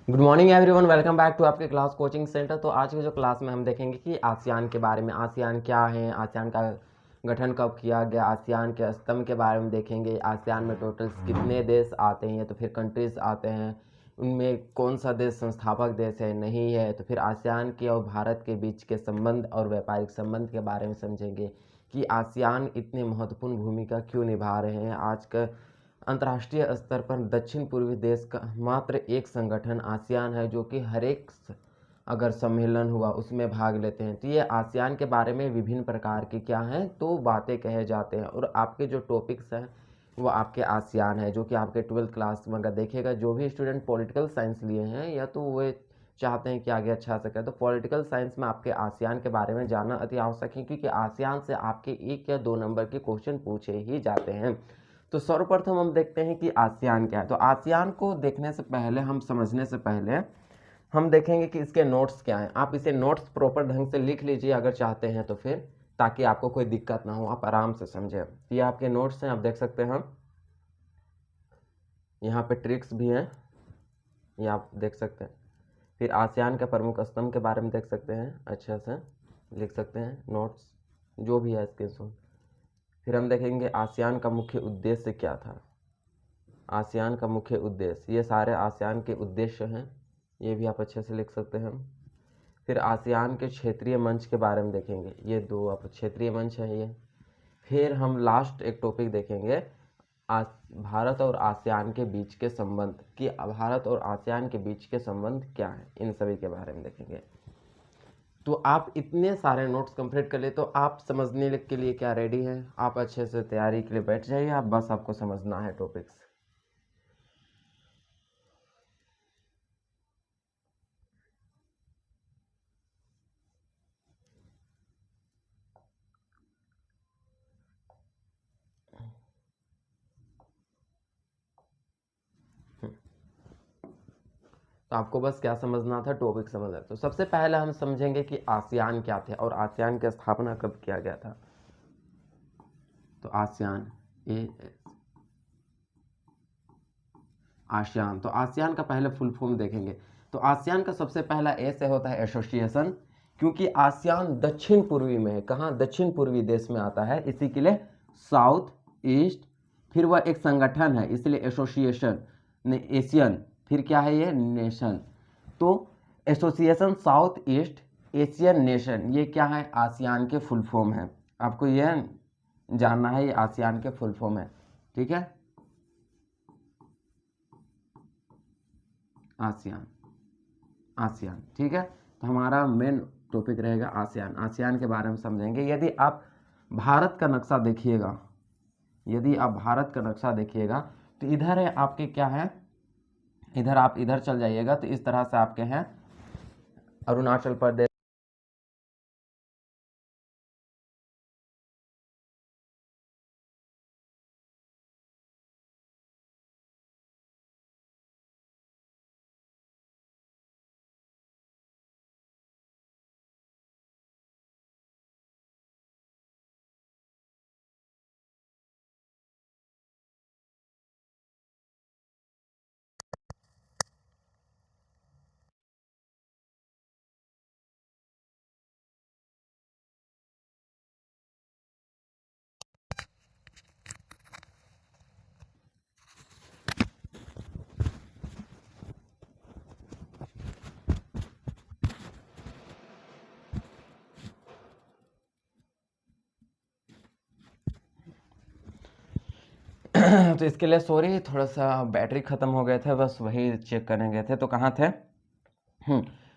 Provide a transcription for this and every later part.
Good morning everyone, welcome back to आपके class coaching centre. तो आज की जो क्लास में हम देखेंगे कि आसियान के बारे में, आसियान क्या है, आसियान का गठन कब किया गया, आसियान के स्तंभ के बारे में देखेंगे। आसियान में टोटल कितने देश आते हैं, तो फिर कंट्रीज आते हैं, उनमें कौन सा देश संस्थापक देश है, नहीं है। तो फिर आसियान के और भारत के बीच के संबंध और व्यापारिक संबंध के बारे में समझेंगे कि आसियान इतने महत्वपूर्ण भूमिका क्यों निभा रहे हैं। आज का अंतर्राष्ट्रीय स्तर पर दक्षिण पूर्वी देश का मात्र एक संगठन आसियान है, जो कि हर एक अगर सम्मेलन हुआ उसमें भाग लेते हैं। तो ये आसियान के बारे में विभिन्न प्रकार के क्या हैं तो बातें कहे जाते हैं। और आपके जो टॉपिक्स हैं वो आपके आसियान है, जो कि आपके 12th क्लास में अगर देखेगा, जो भी स्टूडेंट पॉलिटिकल साइंस लिए हैं या तो वो चाहते हैं कि आगे अच्छा सके, तो पॉलिटिकल साइंस में आपके आसियान के बारे में जानना अति आवश्यक है, क्योंकि आसियान से आपके 1 या 2 नंबर के क्वेश्चन पूछे ही जाते हैं। तो सर्वप्रथम हम देखते हैं कि आसियान क्या है। तो आसियान को देखने से पहले, हम समझने से पहले हम देखेंगे कि इसके नोट्स क्या हैं। आप इसे नोट्स प्रॉपर ढंग से लिख लीजिए अगर चाहते हैं तो, फिर ताकि आपको कोई दिक्कत ना हो, आप आराम से समझें। ये आपके नोट्स हैं, आप देख सकते हैं। यहाँ पे ट्रिक्स भी हैं, ये आप देख सकते हैं। फिर आसियान के प्रमुख स्तंभ के बारे में देख सकते हैं, अच्छे से लिख सकते हैं नोट्स जो भी है इसके सुन। फिर हम देखेंगे आसियान का मुख्य उद्देश्य क्या था। आसियान का मुख्य उद्देश्य, ये सारे आसियान के उद्देश्य हैं, ये भी आप अच्छे से लिख सकते हैं। फिर आसियान के क्षेत्रीय मंच के बारे में देखेंगे, ये 2 आप क्षेत्रीय मंच है ये। फिर हम लास्ट एक टॉपिक देखेंगे, भारत और आसियान के बीच के संबंध, कि भारत और आसियान के बीच के संबंध क्या है, इन सभी के बारे में देखेंगे। तो आप इतने सारे नोट्स कंप्लीट कर ले तो आप समझने के लिए क्या रेडी हैं, आप अच्छे से तैयारी के लिए बैठ जाइए। आप बस आपको समझना है टॉपिक्स। तो आपको बस क्या समझना था, टॉपिक समझना। तो सबसे पहले हम समझेंगे कि आसियान क्या थे और आसियान की स्थापना कब किया गया था। तो आसियान, ए आसियान, तो आसियान का पहले फुल फॉर्म देखेंगे। तो आसियान का सबसे पहला ए से होता है एसोसिएशन, क्योंकि आसियान दक्षिण पूर्वी में है। कहाँ? दक्षिण पूर्वी देश में आता है, इसी के लिए साउथ ईस्ट। फिर वह एक संगठन है, इसलिए एसोसिएशन। एशियन, फिर क्या है ये? नेशन। तो association south east Asian nation, ये क्या है? आसियान के फुल फॉर्म है। आपको यह जानना है, ये आसियान के फुल फॉर्म है, ठीक है। आसियान, आसियान, ठीक है। तो हमारा मेन टॉपिक रहेगा आसियान। आसियान के बारे में समझेंगे। यदि आप भारत का नक्शा देखिएगा, यदि आप भारत का नक्शा देखिएगा, तो इधर है आपके क्या है, इधर आप इधर चल जाइएगा तो इस तरह से आपके हैं अरुणाचल प्रदेश, तो इसके लिए सॉरी, थोड़ा सा बैटरी ख़त्म हो गए थे, बस वही चेक करने गए थे। तो कहाँ थे?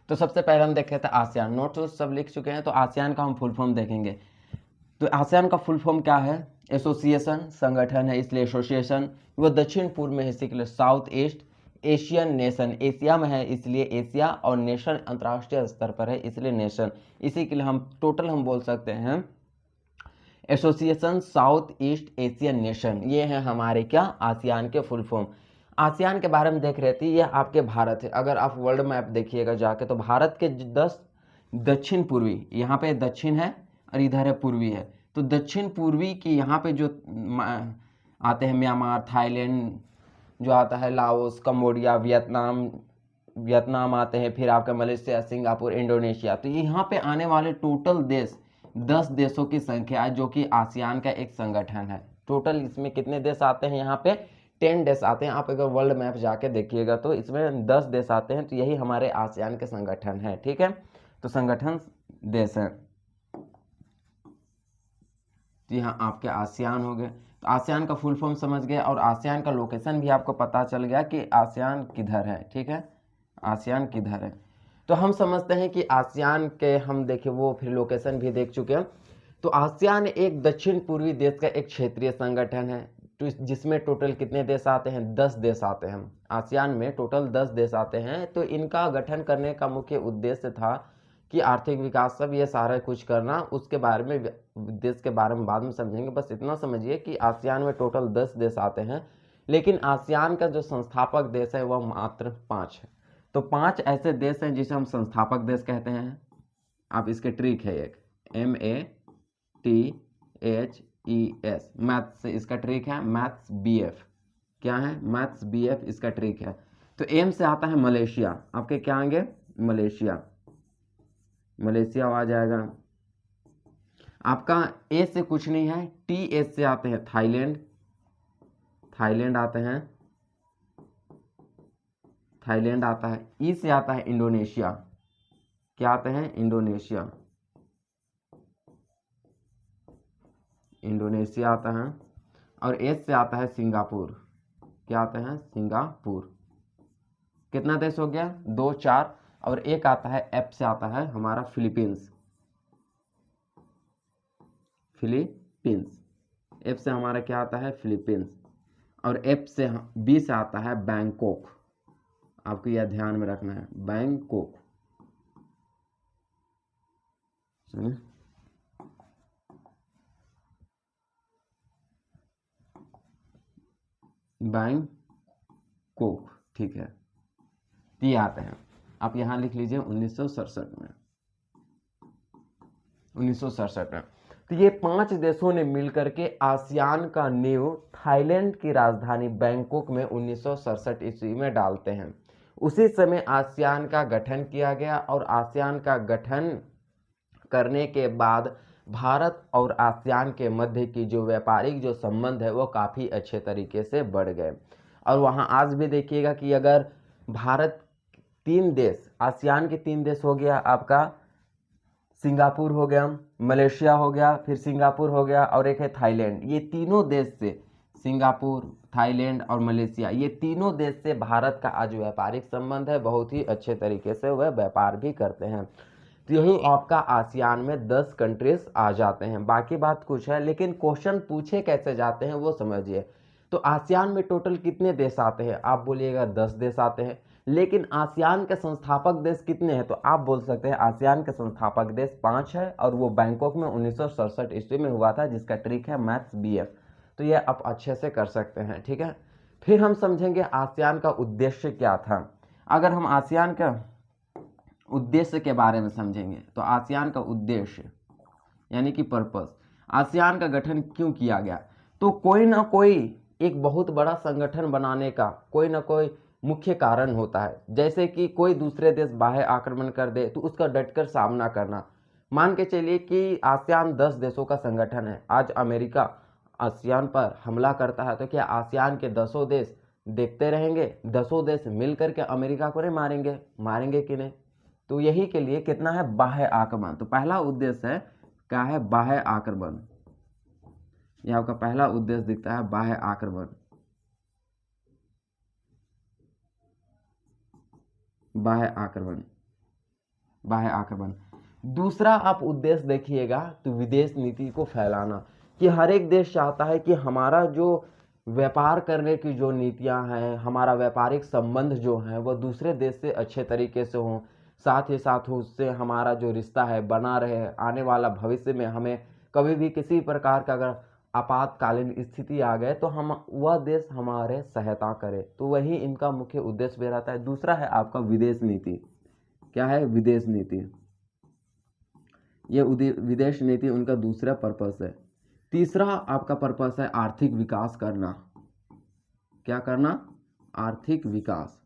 तो सबसे पहले हम देखे थे आसियान। नोट्स सब लिख चुके हैं, तो आसियान का हम फुल फॉर्म देखेंगे। तो आसियान का फुल फॉर्म क्या है? एसोसिएशन, संगठन है इसलिए एसोसिएशन। वो दक्षिण पूर्व में है, इसी के लिए south east. Asian nation, Asia में है इसलिए एशिया, और नेशन अंतर्राष्ट्रीय स्तर पर है इसलिए नेशन। इसी के लिए हम टोटल हम बोल सकते हैं association south east Asian nation. ये है हमारे क्या? आसियान के फुल फॉर्म। आसियान के बारे में देख रहे थे, ये आपके भारत है। अगर आप वर्ल्ड मैप देखिएगा जाके, तो भारत के 10 दक्षिण पूर्वी, यहाँ पे दक्षिण है और इधर है पूर्वी है। तो दक्षिण पूर्वी की यहाँ पे जो आते हैं म्यांमार, थाईलैंड जो आता है, लाओस, कंबोडिया, वियतनाम, वियतनाम आते हैं, फिर आपका मलेशिया, सिंगापुर, इंडोनेशिया। तो यहाँ पे आने वाले टोटल देश 10 देशों की संख्या है, जो कि आसियान का एक संगठन है। टोटल इसमें कितने देश आते हैं, यहाँ पे 10 देश आते हैं। आप अगर वर्ल्ड मैप जाके देखिएगा तो इसमें 10 देश आते हैं। तो यही हमारे आसियान के संगठन है, ठीक है। तो संगठन देश है, जी हाँ, आपके आसियान हो गए। तो आसियान का फुल फॉर्म समझ गए, और आसियान का लोकेशन भी आपको पता चल गया कि आसियान किधर है, ठीक है, आसियान किधर है। तो हम समझते हैं कि आसियान के हम देखें वो फिर लोकेशन भी देख चुके हैं। तो आसियान एक दक्षिण पूर्वी देश का एक क्षेत्रीय संगठन है, तो जिसमें टोटल कितने देश आते हैं, 10 देश आते हैं। आसियान में टोटल 10 देश आते हैं। तो इनका गठन करने का मुख्य उद्देश्य था कि आर्थिक विकास, सब ये सारा कुछ करना। उसके बारे में, देश के बारे में बाद में समझेंगे। बस इतना समझिए कि आसियान में टोटल 10 देश आते हैं, लेकिन आसियान का जो संस्थापक देश है वह मात्र 5 है। तो 5 ऐसे देश हैं जिसे हम संस्थापक देश कहते हैं। आप इसके ट्रिक है एक, MATHES, मैथ्स से इसका ट्रिक है, मैथ्स BF। क्या है, मैथ्स BF इसका ट्रिक है। तो एम से आता है मलेशिया, आपके क्या आएंगे, मलेशिया, मलेशिया आ जाएगा। आपका ए से कुछ नहीं है, TS से आते हैं थाईलैंड, थाईलैंड आते हैं, थाईलैंड आता है। ई से आता है इंडोनेशिया, क्या आते हैं, इंडोनेशिया, इंडोनेशिया आता है। और एस से आता है सिंगापुर, क्या आते हैं, सिंगापुर। कितना देश हो गया, 2, 4। और एक आता है एफ से आता है हमारा फिलीपींस, फिलीपींस। एफ से हमारा क्या आता है, फिलीपींस। और एफ से बी से आता है बैंकॉक, आपको यह ध्यान में रखना है, बैंकॉक। सुनिए, बैंकॉक, ठीक है। ये आते हैं, आप यहां लिख लीजिए 1967 में, 1967 में। तो ये 5 देशों ने मिलकर के आसियान का नींव थाईलैंड की राजधानी बैंकॉक में 1967 ईस्वी में डालते हैं। उसी समय आसियान का गठन किया गया, और आसियान का गठन करने के बाद भारत और आसियान के मध्य की जो व्यापारिक जो संबंध है वो काफ़ी अच्छे तरीके से बढ़ गए। और वहाँ आज भी देखिएगा कि अगर भारत 3 देश, आसियान के 3 देश हो गया आपका, सिंगापुर हो गया, मलेशिया हो गया, फिर सिंगापुर हो गया, और एक है थाईलैंड। ये तीनों देश से, सिंगापुर, थाईलैंड और मलेशिया, ये तीनों देश से भारत का आज व्यापारिक संबंध है, बहुत ही अच्छे तरीके से वह व्यापार भी करते हैं। तो यही आपका आसियान में 10 कंट्रीज आ जाते हैं। बाकी बात कुछ है, लेकिन क्वेश्चन पूछे कैसे जाते हैं वो समझिए। तो आसियान में टोटल कितने देश आते हैं, आप बोलिएगा 10 देश आते हैं। लेकिन आसियान के संस्थापक देश कितने हैं, तो आप बोल सकते हैं आसियान के संस्थापक देश 5 है, और वो बैंकॉक में 1967 ईस्वी में हुआ था, जिसका ट्रिक है मैथ्स BF। तो ये आप अच्छे से कर सकते हैं, ठीक है। फिर हम समझेंगे आसियान का उद्देश्य क्या था। अगर हम आसियान का उद्देश्य के बारे में समझेंगे, तो आसियान का उद्देश्य यानी कि पर्पस, आसियान का गठन क्यों किया गया। तो कोई ना कोई एक बहुत बड़ा संगठन बनाने का कोई ना कोई मुख्य कारण होता है। जैसे कि कोई दूसरे देश बाह्य आक्रमण कर दे तो उसका डटकर सामना करना। मान के चलिए कि आसियान 10 देशों का संगठन है, आज अमेरिका आसियान पर हमला करता है, तो क्या आसियान के 10 देश देखते रहेंगे? 10 देश मिल करके अमेरिका को नहीं मारेंगे? मारेंगे कि नहीं? तो यही के लिए कितना है, बाह्य आक्रमण। तो पहला उद्देश्य है क्या है, बाह्य आक्रमण। यह आपका पहला उद्देश्य दिखता है, बाह्य आक्रमण, बाह्य आक्रमण, बाह्य आक्रमण। दूसरा आप उद्देश्य देखिएगा तो विदेश नीति को फैलाना, कि हर एक देश चाहता है कि हमारा जो व्यापार करने की जो नीतियां हैं, हमारा व्यापारिक संबंध जो है वह दूसरे देश से अच्छे तरीके से हों, साथ ही साथ उससे हमारा जो रिश्ता है बना रहे। आने वाला भविष्य में हमें कभी भी किसी प्रकार का अगर आपातकालीन स्थिति आ गए तो हम वह देश हमारे सहायता करे। तो वही इनका मुख्य उद्देश्य भी रहता है। दूसरा है आपका विदेश नीति। क्या है, विदेश नीति। ये विदेश नीति उनका दूसरा पर्पस है। तीसरा आपका पर्पस है आर्थिक विकास करना। क्या करना, आर्थिक विकास।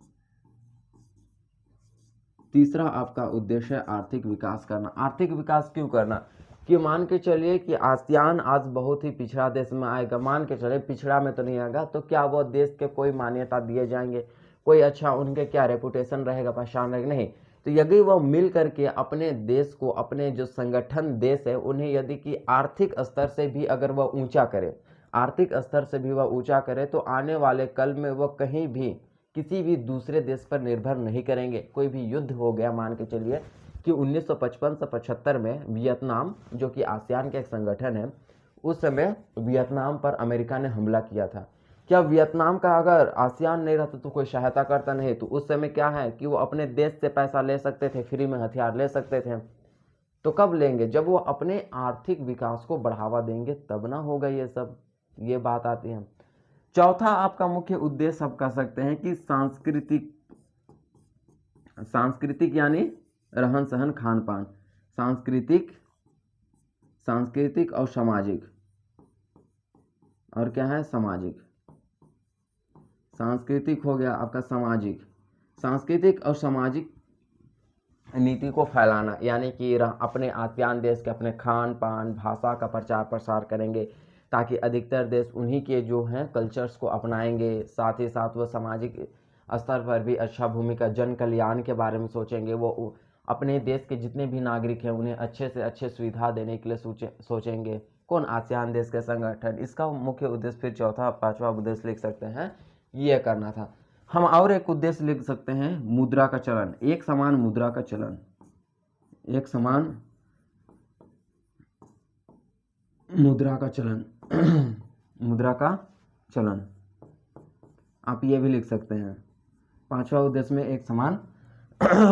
तीसरा आपका उद्देश्य है आर्थिक विकास करना। आर्थिक विकास क्यों करना? कि मान के चलिए कि आसियान आज बहुत ही पिछड़ा देश में आएगा, मान के चलिए पिछड़ा में तो नहीं आएगा, तो क्या वो देश के कोई मान्यता दिए जाएंगे, कोई अच्छा उनके क्या रेपुटेशन रहेगा, पहचान रहेगा? नहीं। तो यदि वह मिल करके अपने देश को, अपने जो संगठन देश है उन्हें यदि कि आर्थिक स्तर से भी अगर वह ऊंचा करे, आर्थिक स्तर से भी वह ऊंचा करे, तो आने वाले कल में वह कहीं भी किसी भी दूसरे देश पर निर्भर नहीं करेंगे। कोई भी युद्ध हो गया, मान के चलिए कि 1955 से 75 में वियतनाम, जो कि आसियान का एक संगठन है, उस समय वियतनाम पर अमेरिका ने हमला किया था। क्या वियतनाम का अगर आसियान नहीं रहता तो कोई सहायता करता नहीं, तो उस समय क्या है कि वो अपने देश से पैसा ले सकते थे, फ्री में हथियार ले सकते थे। तो कब लेंगे? जब वो अपने आर्थिक विकास को बढ़ावा देंगे तब ना होगा ये सब, ये बात आती है। चौथा आपका मुख्य उद्देश्य आप कह सकते हैं कि सांस्कृतिक यानी रहन सहन खान पान, सांस्कृतिक और सामाजिक, और क्या है? सामाजिक। सांस्कृतिक हो गया आपका, सामाजिक, सांस्कृतिक और सामाजिक नीति को फैलाना, यानी कि अपने आसियान देश के अपने खान पान भाषा का प्रचार प्रसार करेंगे ताकि अधिकतर देश उन्हीं के जो हैं कल्चर्स को अपनाएंगे। साथ ही साथ वो सामाजिक स्तर पर भी अच्छा भूमिका, जन कल्याण के बारे में सोचेंगे। वो अपने देश के जितने भी नागरिक हैं उन्हें अच्छे से अच्छे सुविधा देने के लिए सोचेंगे। कौन? आसियान देश के संगठन। इसका मुख्य उद्देश्य फिर चौथा पांचवा उद्देश्य लिख सकते हैं, ये करना था। हम और एक उद्देश्य लिख सकते हैं, मुद्रा का चलन, एक समान मुद्रा का चलन, एक समान मुद्रा का चलन मुद्रा का चलन, आप ये भी लिख सकते हैं। पांचवा उद्देश्य में एक समान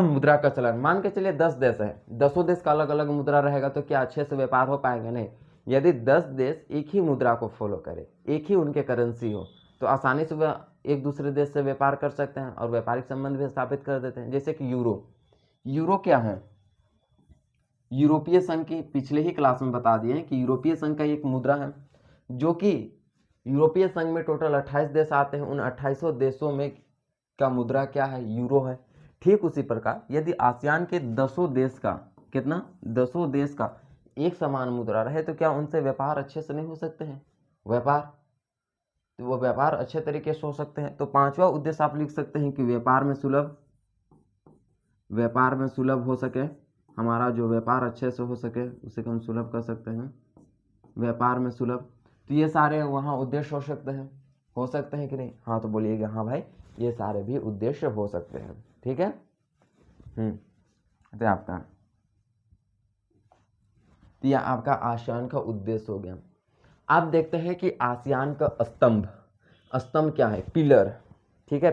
मुद्रा का चलन। मान के चलिए 10 देश है, 10 देश का अलग अलग मुद्रा रहेगा तो क्या अच्छे से व्यापार हो पाएंगे? नहीं। यदि 10 देश एक ही मुद्रा को फॉलो करे, एक ही उनके करेंसी हो, तो आसानी से वह एक दूसरे देश से व्यापार कर सकते हैं और व्यापारिक संबंध भी स्थापित कर देते हैं। जैसे कि यूरो क्या है? यूरोपीय संघ की, पिछले ही क्लास में बता दिए हैं कि यूरोपीय संघ का एक मुद्रा है, जो कि यूरोपीय संघ में टोटल 28 देश आते हैं, उन 28 देशों में का मुद्रा क्या है? यूरो है। ठीक उसी प्रकार यदि आसियान के 10 देश का, कितना? 10 देश का एक समान मुद्रा रहे तो क्या उनसे व्यापार अच्छे से नहीं हो सकते हैं? तो वो व्यापार अच्छे तरीके से हो सकते हैं। तो पांचवा उद्देश्य आप लिख सकते हैं कि व्यापार में सुलभ हो सके, हमारा जो व्यापार अच्छे से हो सके उसे हम सुलभ कर सकते हैं, व्यापार में सुलभ। तो ये सारे वहाँ उद्देश्य हो सकते हैं कि नहीं? हाँ तो बोलिएगा हाँ भाई, ये सारे भी उद्देश्य हो सकते हैं। ठीक है। तो आपका आसियान का उद्देश्य हो गया। आप देखते हैं कि आसियान का स्तंभ क्या है? पिलर। ठीक है,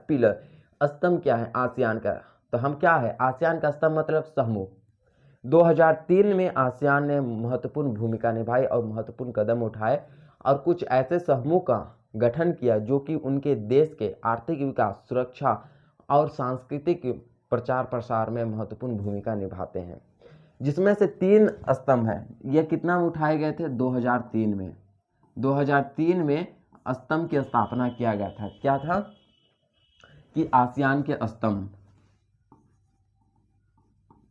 पिलर। स्तंभ क्या है आसियान का? तो हम क्या है? आसियान का स्तंभ मतलब समूह। 2003 में आसियान ने महत्वपूर्ण भूमिका निभाई और महत्वपूर्ण कदम उठाए और कुछ ऐसे समूह का गठन किया जो कि उनके देश के आर्थिक विकास, सुरक्षा और सांस्कृतिक प्रचार प्रसार में महत्वपूर्ण भूमिका निभाते हैं, जिसमें से 3 स्तंभ है। ये कितना में उठाए गए थे? 2003 में। 2003 में स्तंभ की स्थापना किया गया था। क्या था? कि आसियान के स्तंभ,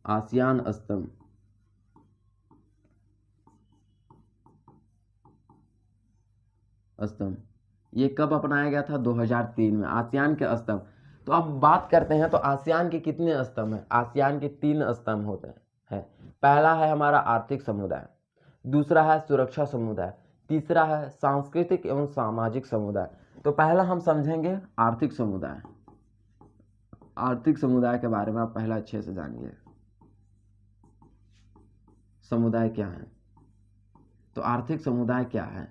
आसियान स्तंभ। ये कब अपनाया गया था? 2003 में, आसियान के स्तंभ। तो अब बात करते हैं तो आसियान के कितने स्तंभ हैं? आसियान के 3 स्तंभ होते हैं। पहला है हमारा आर्थिक समुदाय, दूसरा है सुरक्षा समुदाय, तीसरा है सांस्कृतिक एवं सामाजिक समुदाय। तो पहला हम समझेंगे आर्थिक समुदाय। आर्थिक समुदाय के बारे में आप पहला अच्छे से जानिए, समुदाय क्या है? तो आर्थिक समुदाय क्या है?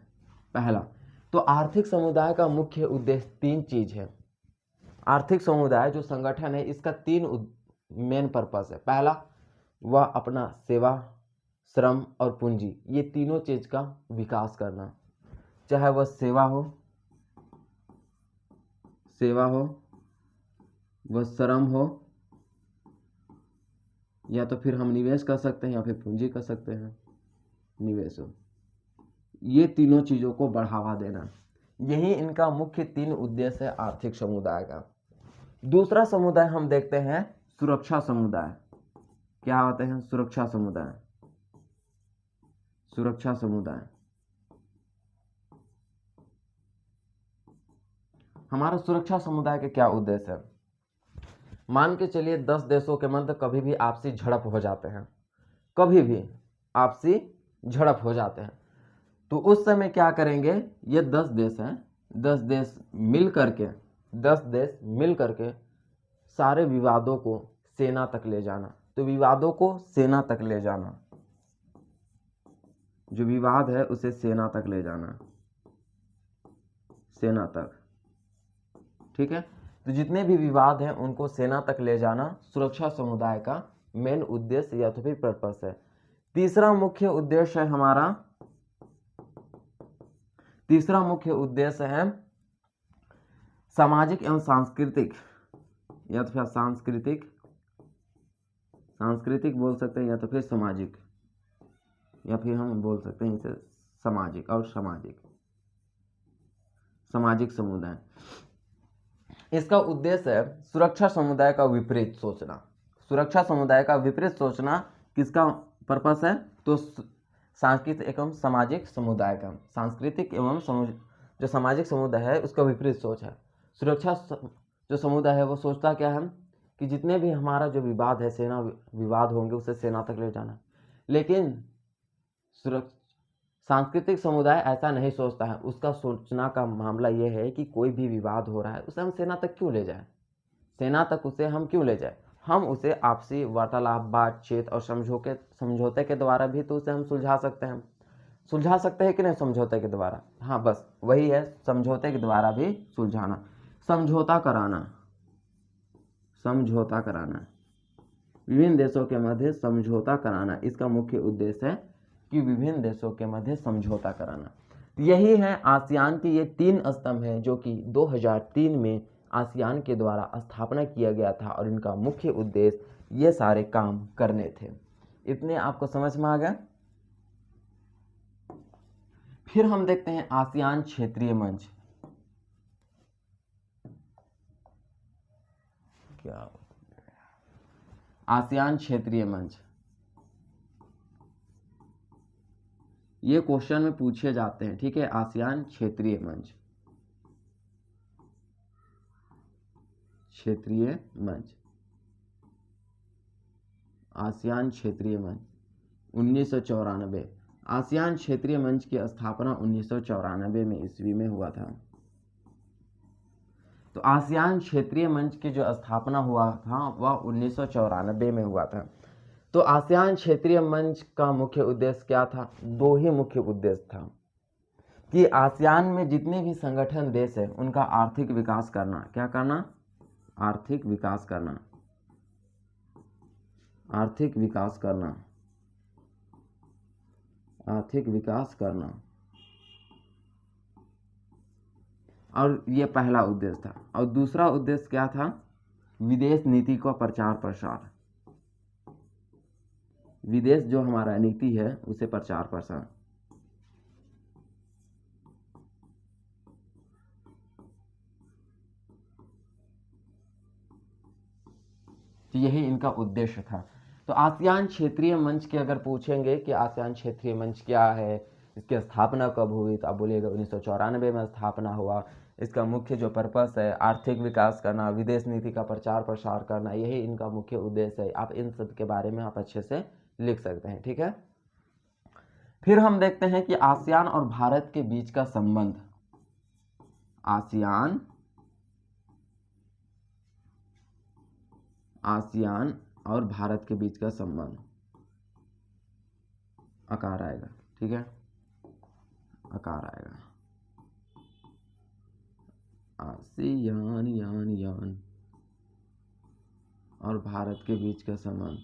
पहला तो आर्थिक समुदाय का मुख्य उद्देश्य 3 चीज है। आर्थिक समुदाय जो संगठन है इसका 3 मेन पर्पस है। पहला, वह अपना सेवा, श्रम और पूंजी, ये तीनों चीज का विकास करना, चाहे वह सेवा हो, वह श्रम हो, या तो फिर हम निवेश कर सकते हैं या फिर पूंजी कर सकते हैं, निवेश हो। ये तीनों चीजों को बढ़ावा देना, यही इनका मुख्य 3 उद्देश्य है आर्थिक समुदाय का। दूसरा समुदाय हम देखते हैं सुरक्षा समुदाय। क्या होते हैं? सुरक्षा समुदाय। सुरक्षा समुदाय। हमारा सुरक्षा समुदाय के क्या उद्देश्य है? मान के चलिए 10 देशों के मध्य कभी भी आपसी झड़प हो जाते हैं, कभी भी आपसी झड़प हो जाते हैं, तो उस समय क्या करेंगे? ये 10 देश हैं, 10 देश मिल करके 10 देश मिल करके सारे विवादों को सेना तक ले जाना। तो विवादों को सेना तक ले जाना, जो विवाद है उसे सेना तक ले जाना, सेना तक। ठीक है, तो जितने भी विवाद हैं उनको सेना तक ले जाना सुरक्षा समुदाय का मेन उद्देश्य या तो फिर पर्पस है। तीसरा मुख्य उद्देश्य है हमारा, तीसरा मुख्य उद्देश्य है सामाजिक एवं सांस्कृतिक, या तो फिर सांस्कृतिक, सांस्कृतिक बोल सकते हैं या तो फिर सामाजिक, या फिर हम बोल सकते हैं इसे सामाजिक और सामाजिक, सामाजिक समुदाय। इसका उद्देश्य है सुरक्षा समुदाय का विपरीत सोचना। सुरक्षा समुदाय का विपरीत सोचना किसका पर्पस है? तो सांस्कृतिक एवं सामाजिक समुदाय का, सांस्कृतिक एवं जो सामाजिक समुदाय है उसका विपरीत सोच है। सुरक्षा जो समुदाय है वो सोचता क्या है कि जितने भी हमारा जो विवाद है, सेना विवाद होंगे उसे सेना तक ले जाना। लेकिन सांस्कृतिक समुदाय ऐसा नहीं सोचता है। उसका सोचना का मामला ये है कि कोई भी विवाद हो रहा है उसे हम सेना तक क्यों ले जाएं, सेना तक उसे हम क्यों ले जाएं? हम उसे आपसी वार्तालाप, बातचीत और समझौते के द्वारा भी तो उसे हम सुलझा सकते हैं। सुलझा सकते हैं कि नहीं समझौते के द्वारा? हाँ, बस वही है, समझौते के द्वारा भी सुलझाना, समझौता कराना, समझौता कराना, विभिन्न देशों के मध्य समझौता कराना। इसका मुख्य उद्देश्य है कि विभिन्न देशों के मध्य समझौता कराना। यही है आसियान के ये 3 स्तंभ हैं जो कि 2003 में आसियान के द्वारा स्थापना किया गया था और इनका मुख्य उद्देश्य ये सारे काम करने थे। इतने आपको समझ में आ गया? फिर हम देखते हैं आसियान क्षेत्रीय मंच। क्या आसियान क्षेत्रीय मंच, ये क्वेश्चन में पूछे जाते हैं। ठीक है, आसियान क्षेत्रीय मंच, क्षेत्रीय मंच, आसियान क्षेत्रीय मंच 1994। आसियान क्षेत्रीय मंच की स्थापना 1994 में ईस्वी में हुआ था। तो आसियान क्षेत्रीय मंच की जो स्थापना हुआ था वह 1994 में हुआ था। तो आसियान क्षेत्रीय मंच का मुख्य उद्देश्य क्या था? 2 ही मुख्य उद्देश्य था कि आसियान में जितने भी संगठन देश है उनका आर्थिक विकास करना। क्या करना? आर्थिक विकास करना, आर्थिक विकास करना, आर्थिक विकास करना। और ये पहला उद्देश्य था। और दूसरा उद्देश्य क्या था? विदेश नीति का प्रचार प्रसार, विदेश जो हमारा नीति है उसे प्रचार प्रसार। तो यही इनका उद्देश्य था। तो आसियान क्षेत्रीय मंच के अगर पूछेंगे कि आसियान क्षेत्रीय मंच क्या है, इसकी स्थापना कब हुई, तो आप बोलिएगा 1994 में स्थापना हुआ। इसका मुख्य जो पर्पस है आर्थिक विकास करना, विदेश नीति का प्रचार प्रसार करना, यही इनका मुख्य उद्देश्य है। आप इन सब के बारे में आप अच्छे से लिख सकते हैं। ठीक है, फिर हम देखते हैं कि आसियान और भारत के बीच का संबंध, आसियान और भारत के बीच का संबंध, आकार आएगा। ठीक है, आकार आएगा, आसियान यान और भारत के बीच का संबंध,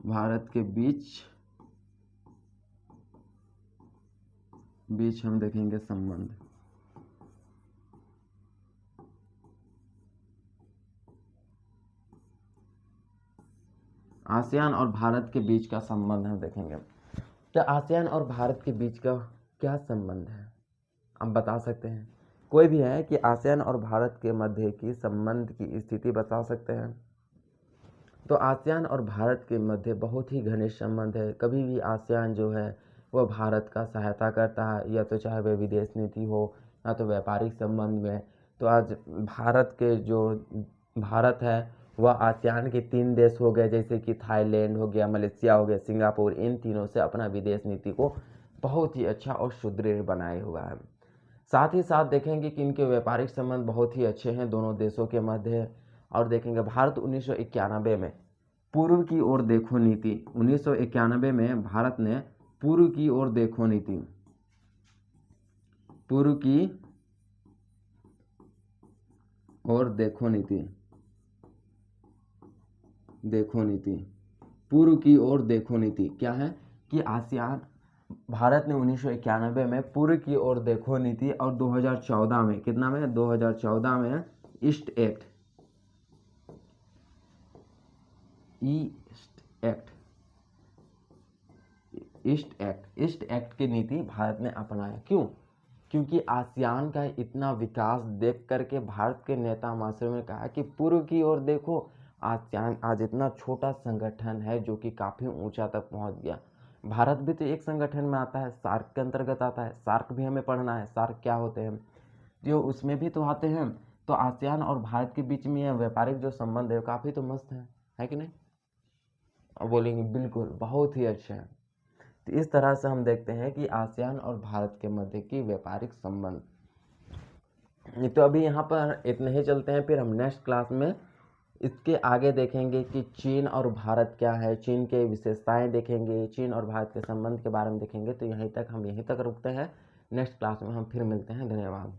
भारत के बीच हम देखेंगे संबंध। आसियान और भारत के बीच का संबंध हम देखेंगे। तो आसियान और भारत के बीच का क्या संबंध है, आप बता सकते हैं? कोई भी है कि आसियान और भारत के मध्य की संबंध की स्थिति बता सकते हैं। तो आसियान और भारत के मध्य बहुत ही घनिष्ठ संबंध है। कभी भी आसियान जो है वह भारत का सहायता करता है, या तो चाहे वह विदेश नीति हो या तो व्यापारिक संबंध में। तो आज भारत है वह आसियान के 3 देश हो गए, जैसे कि थाईलैंड हो गया, मलेशिया हो गया, सिंगापुर, इन तीनों से अपना विदेश नीति को बहुत ही अच्छा और सुदृढ़ बनाए हुआ है। साथ ही साथ देखेंगे कि इनके व्यापारिक संबंध बहुत ही अच्छे हैं दोनों देशों के मध्य। और देखेंगे भारत 1991 में पूर्व की ओर देखो नीति, 1991 में भारत ने पूर्व की ओर देखो नीति, पूर्व की ओर देखो नीति, पूर्व की ओर देखो नीति क्या है कि आसियान, भारत ने 1991 में पूर्व की ओर देखो नीति, और 2014 में, कितना में, 2014 में ईस्ट एक्ट की नीति भारत ने अपनाया। क्यों? क्योंकि आसियान का इतना विकास देख करके भारत के नेता महाशयों ने कहा कि पूर्व की ओर देखो, आसियान आज इतना छोटा संगठन है जो कि काफ़ी ऊंचा तक पहुंच गया। भारत भी तो एक संगठन में आता है, सार्क के अंतर्गत आता है। सार्क भी हमें पढ़ना है, सार्क क्या होते हैं, जो उसमें भी तो आते हैं। तो आसियान और भारत के बीच में यह व्यापारिक जो संबंध है काफ़ी तो मस्त है कि नहीं? और बोलेंगे बिल्कुल बहुत ही अच्छा है। तो इस तरह से हम देखते हैं कि आसियान और भारत के मध्य की व्यापारिक संबंध। तो अभी यहाँ पर इतने ही चलते हैं, फिर हम नेक्स्ट क्लास में इसके आगे देखेंगे कि चीन और भारत क्या है, चीन के विशेषताएं देखेंगे, चीन और भारत के संबंध के बारे में देखेंगे। तो यहीं तक रुकते हैं। नेक्स्ट क्लास में हम फिर मिलते हैं। धन्यवाद।